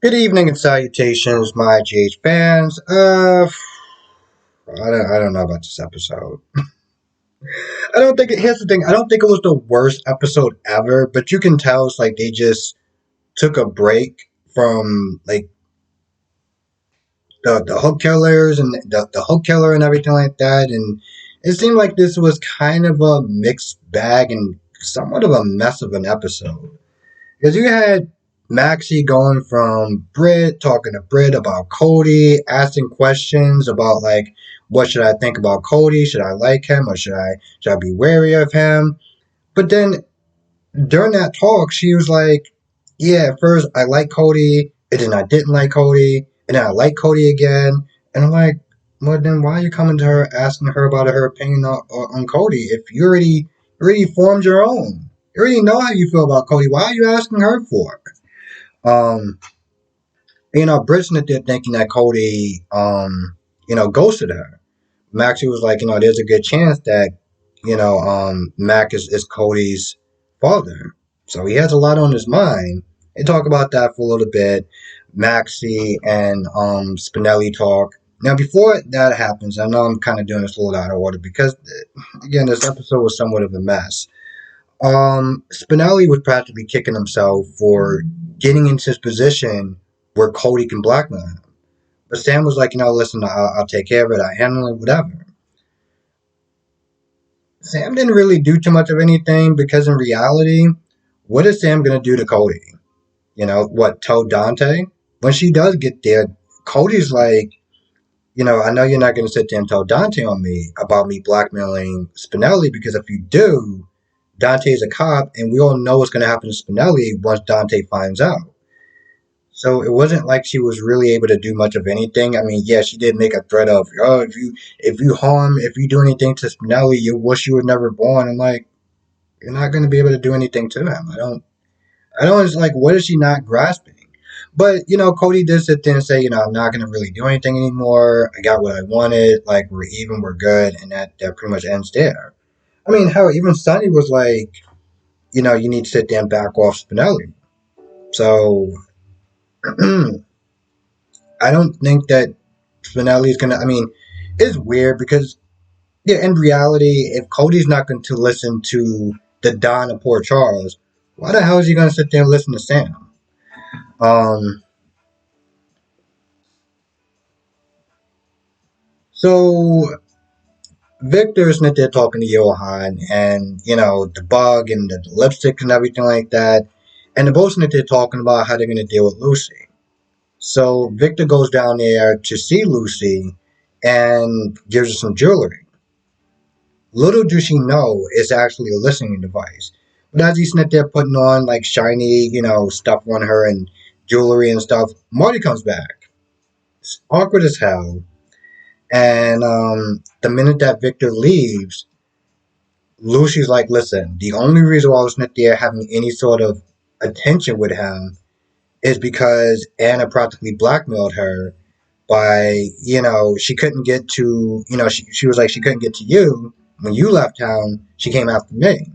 Good evening and salutations, my GH fans. I don't know about this episode. I don't think here's the thing. I don't think it was the worst episode ever, but you can tell it's like they just took a break from like the hook killers and the hook killer and everything like that, and it seemed like this was kind of a mixed bag and somewhat of a mess of an episode. Because you had Maxie going from Brit, talking to Brit about Cody, asking questions about like, what should I think about Cody? Should I like him or should I be wary of him? But then during that talk, she was like, "Yeah, at first I like Cody, and then I didn't like Cody, and then I like Cody again." And I'm like, "Well, then why are you coming to her asking her about her opinion on Cody if you already formed your own? You already know how you feel about Cody. Why are you asking her for?" Um, Brisnet did thinking that Cody, ghosted her. Maxie was like, there's a good chance that, Mac is Cody's father. So he has a lot on his mind. They talk about that for a little bit. Maxie and Spinelli talk. Now, before that happens, I know I'm kind of doing this a little out of order because, again, this episode was somewhat of a mess. Spinelli was practically kicking himself for getting into his position where Cody can blackmail him. But Sam was like, listen, I'll take care of it. I handle it, whatever. Sam didn't really do too much of anything because in reality, what is Sam going to do to Cody? What, tell Dante? When she does get there, Cody's like, I know you're not going to sit there and tell Dante on me about me blackmailing Spinelli because if you do, Dante is a cop and we all know what's going to happen to Spinelli once Dante finds out. So it wasn't like she was really able to do much of anything. I mean, yeah, she did make a threat of, oh, if you do anything to Spinelli, you wish you were never born. I'm like, you're not going to be able to do anything to him. It's like, what is she not grasping? But, Cody did sit there and say, I'm not going to really do anything anymore. I got what I wanted. Like, we're even, we're good. And that pretty much ends there. I mean, hell, even Sonny was like, you need to sit there and back off Spinelli. So, I don't think that Spinelli is going to, I mean, it's weird because, yeah, in reality, if Cody's not going to listen to the Don of Port Charles, why the hell is he going to sit there and listen to Sam? Um, so Victor's not there talking to Johan and, the bug and the lipstick and everything like that. And they're both not there talking about how they're going to deal with Lucy. So Victor goes down there to see Lucy and gives her some jewelry. Little does she know it's actually a listening device. But as he's sitting there putting on like shiny, stuff on her and jewelry and stuff, Marty comes back. It's awkward as hell. And the minute that Victor leaves, Lucy's like, listen, the only reason why I was not there having any sort of attention with him is because Anna practically blackmailed her by, she couldn't get to, she was like, she couldn't get to you. When you left town, she came after me.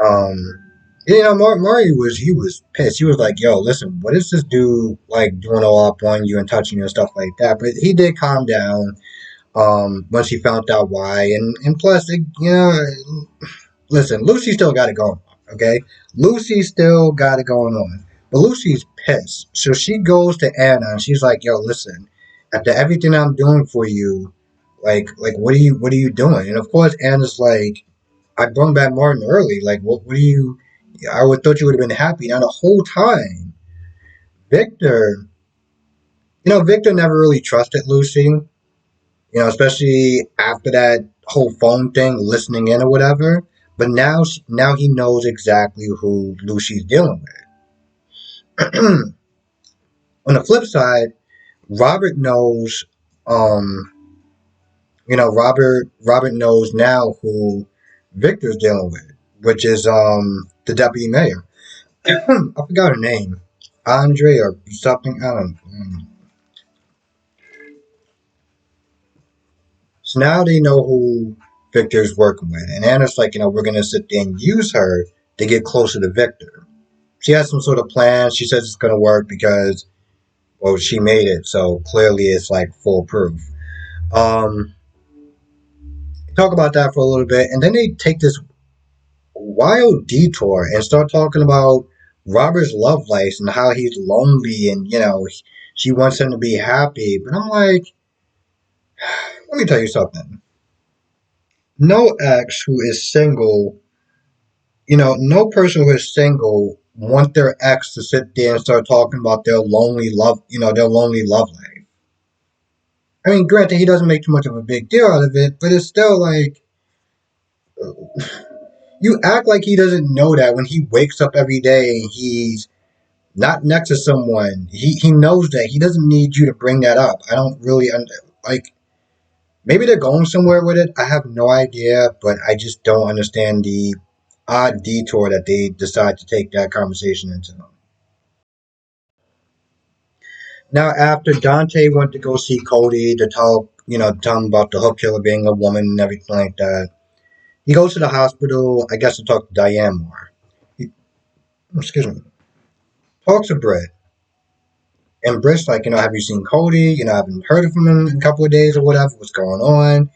Um, Murray he was pissed. He was like, "Yo, listen, what is this dude like doing all up on you and touching you and stuff like that?" But he did calm down. Once he found out why, and plus, listen, Lucy still got it going on. Okay, Lucy still got it going on, but Lucy's pissed. So she goes to Anna and she's like, "Yo, listen, after everything I'm doing for you, like what are you doing?" And of course, Anna's like, I brought back Martin early. Like, what do you? I would thought you would have been happy. Now the whole time, Victor, Victor never really trusted Lucy. Especially after that whole phone thing, listening in or whatever. But now he knows exactly who Lucy's dealing with. On the flip side, Robert knows. Um, Robert knows now who Victor's dealing with, which is the deputy mayor. I forgot her name. Andre or something. I don't know. So now they know who Victor's working with. And Anna's like, we're going to sit there and use her to get closer to Victor. she has some sort of plan. She says it's gonna work because well she made it, so clearly it's like foolproof. Um, talk about that for a little bit, and then they take this wild detour and start talking about Robert's love life and how he's lonely and she wants him to be happy. But I'm like, let me tell you something. No ex who is single, no person who is single want their ex to sit there and start talking about their lonely love, their lonely love life. I mean, granted, he doesn't make too much of a big deal out of it, but it's still like you act like he doesn't know that when he wakes up every day and he's not next to someone. He knows that. He doesn't need you to bring that up. I don't really like. Maybe they're going somewhere with it. I have no idea, but I just don't understand the odd detour that they decide to take that conversation into. Now, after Dante went to go see Cody to tell him about the hook killer being a woman and everything like that, he goes to the hospital, I guess, to talk to Diane more. He, excuse me. Talks to Britt. And Britt's like, have you seen Cody? I haven't heard from him in a couple of days or whatever. What's going on?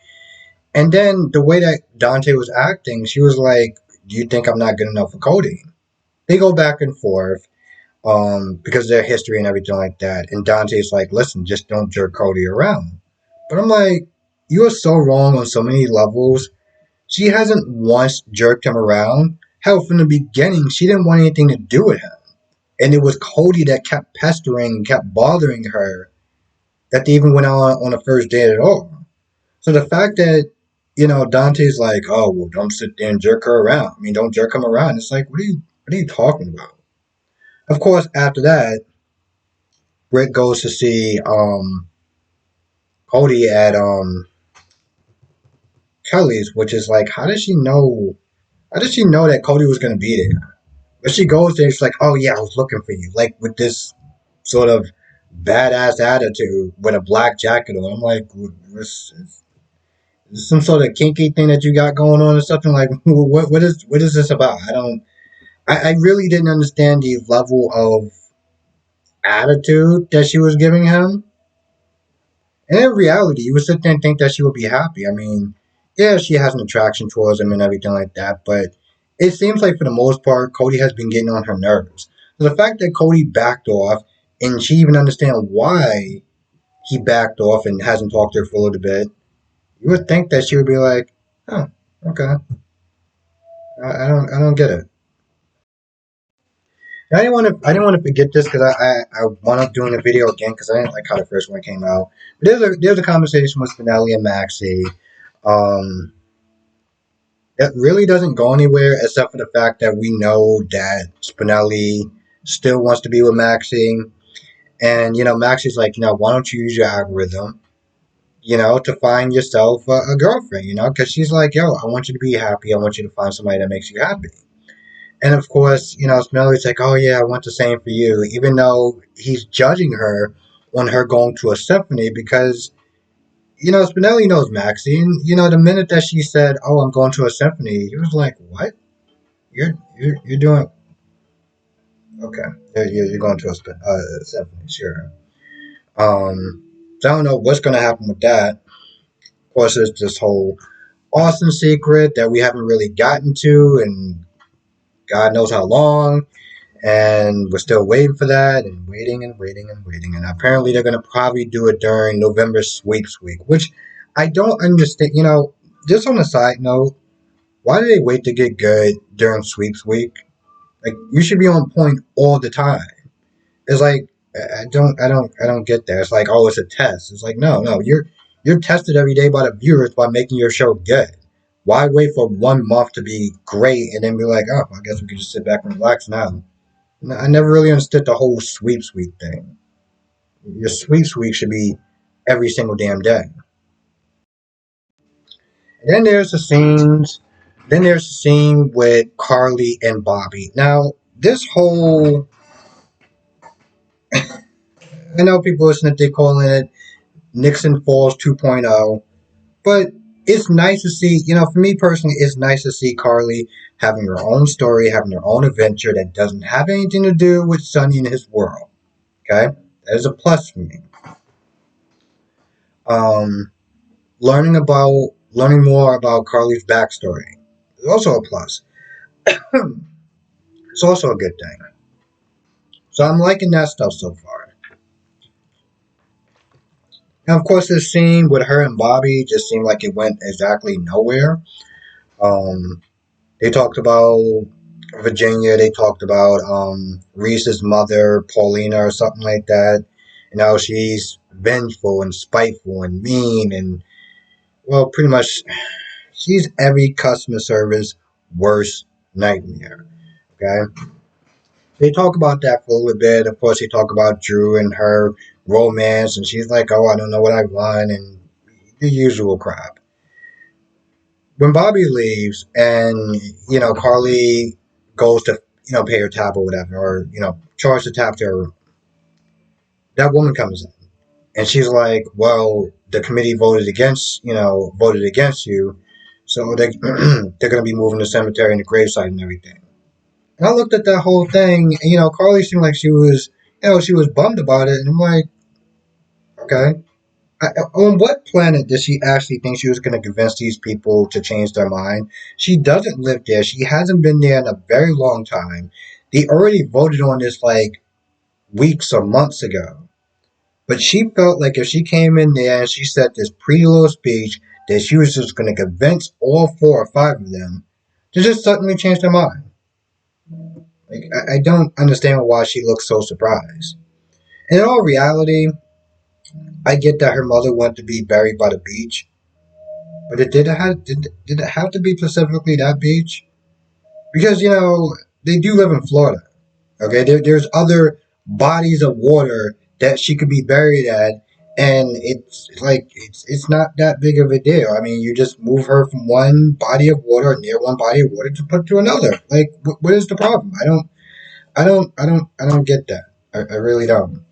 And then the way that Dante was acting, she was like, do you think I'm not good enough for Cody? They go back and forth because of their history and everything like that. And Dante's like, listen, just don't jerk Cody around. But I'm like, you are so wrong on so many levels. She hasn't once jerked him around. Hell, from the beginning, she didn't want anything to do with him. And it was Cody that kept pestering, kept bothering her, that they even went on a first date at all. So the fact that, Dante's like, oh well, don't sit there and jerk her around. I mean, don't jerk him around. It's like, what are you talking about? Of course, after that, Britt goes to see Cody at Kelly's, which is like, how does she know? How does she know that Cody was gonna be there? But she goes there, she's like, oh yeah, I was looking for you, like with this sort of badass attitude with a black jacket on. I'm like, is some sort of kinky thing that you got going on or something? Like, what is this about? I really didn't understand the level of attitude that she was giving him. And in reality, you would sit there and think that she would be happy. I mean, yeah, she has an attraction towards him and everything like that, but it seems like for the most part, Cody has been getting on her nerves. So the fact that Cody backed off and she even understand why he backed off and hasn't talked to her for a little bit, you would think that she would be like, oh, okay, I don't get it. I didn't want to forget this because I wound up doing the video again because I didn't like how the first one came out. But there's a conversation with Spinelli and Maxie. Um, it really doesn't go anywhere except for the fact that we know that Spinelli still wants to be with Maxie, and Maxie's like, why don't you use your algorithm, to find yourself a girlfriend, because she's like, yo, I want you to be happy. I want you to find somebody that makes you happy. And of course, Spinelli's like, oh yeah, I want the same for you, even though he's judging her on her going to a symphony because, Spinelli knows Maxine. The minute that she said, oh, I'm going to a symphony, he was like, what? You're doing, okay. You're going to a symphony, sure. So I don't know what's going to happen with that. Of course, there's this whole Austin secret that we haven't really gotten to, and God knows how long. And we're still waiting for that and waiting and waiting and waiting. And apparently they're going to probably do it during November sweeps week, which I don't understand. Just on a side note, why do they wait to get good during sweeps week? Like you should be on point all the time. It's like I don't get that. It's like, oh, it's a test. It's like, no, you're tested every day by the viewers by making your show good. Why wait for 1 month to be great and then be like, oh, I guess we can just sit back and relax now? I never really understood the whole sweeps week thing. Your sweeps week should be every single damn day. And then there's the scenes. Then there's the scene with Carly and Bobby. Now, this whole, I know people listening, they calling it Nixon Falls 2.0, but it's nice to see, for me personally, it's nice to see Carly having her own story, having her own adventure that doesn't have anything to do with Sonny and his world. Okay? That is a plus for me. Um, learning more about Carly's backstory is also a plus. It's also a good thing. So I'm liking that stuff so far. And of course, this scene with her and Bobby just seemed like it went exactly nowhere. Um, they talked about Virginia. They talked about Reese's mother, Paulina, or something like that. And how she's vengeful and spiteful and mean, and well, pretty much she's every customer service worst nightmare. Okay, they talk about that for a little bit. Of course, they talk about Drew and her romance, and she's like, "Oh, I don't know what I want," and the usual crap. When Bobby leaves, and Carly goes to pay her tab or whatever, or charge the tab to her, that woman comes in, and she's like, "Well, the committee voted against you, so they're going to be moving the cemetery and the gravesite and everything." And I looked at that whole thing, and Carly seemed like she was bummed about it, and I'm like, okay. On what planet does she actually think she was going to convince these people to change their mind? She doesn't live there. She hasn't been there in a very long time. They already voted on this like weeks or months ago. But she felt like if she came in there and she said this pretty little speech, that she was just going to convince all four or five of them to just suddenly change their mind. Like, I don't understand why she looks so surprised. And in all reality, I get that her mother wanted to be buried by the beach, but did it have to be specifically that beach? Because they do live in Florida. Okay, there's other bodies of water that she could be buried at, and it's not that big of a deal. I mean, you just move her from one body of water near one body of water to put to another. Like, what is the problem? I don't get that. I really don't.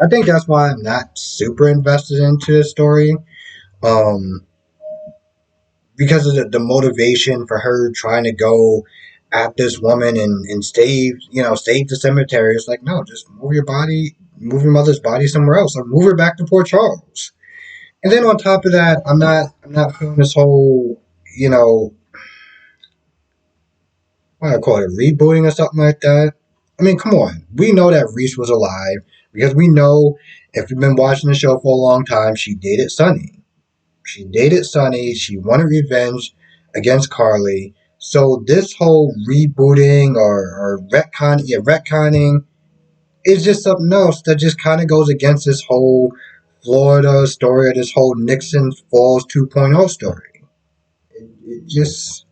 I think that's why I'm not super invested into the story. Um, because of the motivation for her trying to go at this woman and save the cemetery. It's like, no, just move your mother's body somewhere else, or move her back to Port Charles. And then on top of that, I'm not feeling this whole, you know, what do I call it, rebooting or something like that. I mean, come on. We know that Reese was alive because we know if you've been watching the show for a long time, she dated Sonny. She dated Sonny. She wanted revenge against Carly. So this whole rebooting or retconning is just something else that just kind of goes against this whole Florida story or this whole Nixon Falls 2.0 story. It just,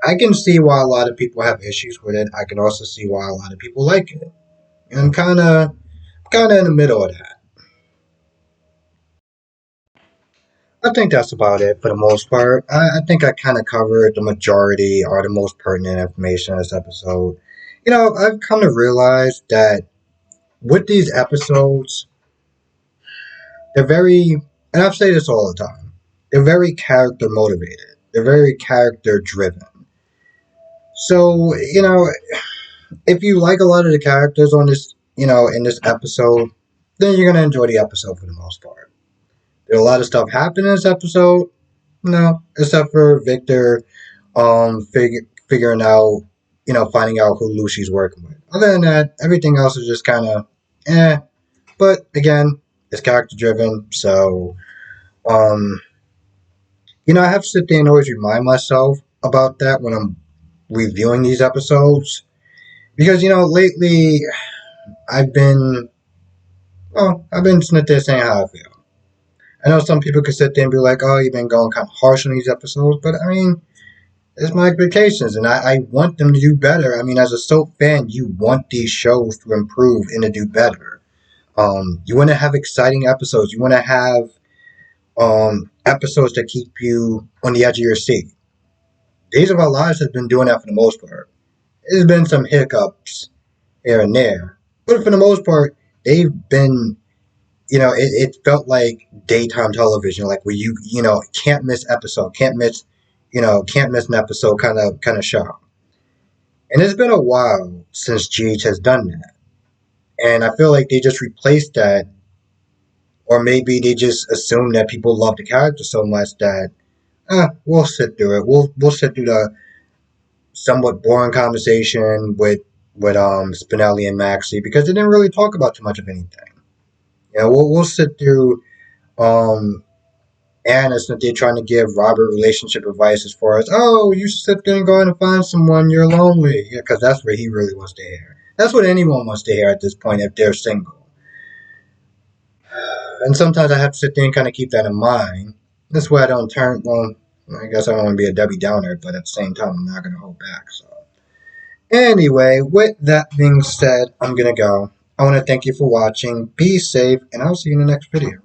I can see why a lot of people have issues with it. I can also see why a lot of people like it. And I'm kind of in the middle of that. I think that's about it for the most part. I think I kind of covered the majority or the most pertinent information in this episode. I've come to realize that with these episodes, they're very, and I've said this all the time, they're very character motivated. They're very character driven. So, if you like a lot of the characters on this, in this episode, then you're going to enjoy the episode for the most part. There's a lot of stuff happening in this episode. No, except for Victor figuring out, finding out who Lucy's working with. Other than that, everything else is just kind of eh. But again, it's character driven, so um, I have to sit there and always remind myself about that when I'm reviewing these episodes because lately I've been I've been sitting there saying how I feel. I know some people could sit there and be like, "Oh, you've been going kind of harsh on these episodes," but I mean, it's my expectations, and I want them to do better. I mean, as a soap fan, you want these shows to improve and to do better. You want to have exciting episodes. You want to have episodes that keep you on the edge of your seat. Days of Our Lives has been doing that for the most part. There's been some hiccups here and there, but for the most part, they've been it felt like daytime television, like where you can't miss episode, can't miss an episode kind of show. And it's been a while since GH has done that. And I feel like they just replaced that, or maybe they just assume that people love the character so much that we'll sit through it. We'll sit through the somewhat boring conversation with Spinelli and Maxie because they didn't really talk about too much of anything. We'll sit through um Anna since they're trying to give Robert relationship advice as far as, oh, you should sit there and go out and find someone, you're lonely. Yeah, because that's what he really wants to hear. That's what anyone wants to hear at this point if they're single. And sometimes I have to sit there and kind of keep that in mind. That's why I don't turn, well, I guess I don't want to be a Debbie Downer, but at the same time, I'm not going to hold back. So, anyway, with that being said, I'm going to go. I want to thank you for watching. Be safe, and I'll see you in the next video.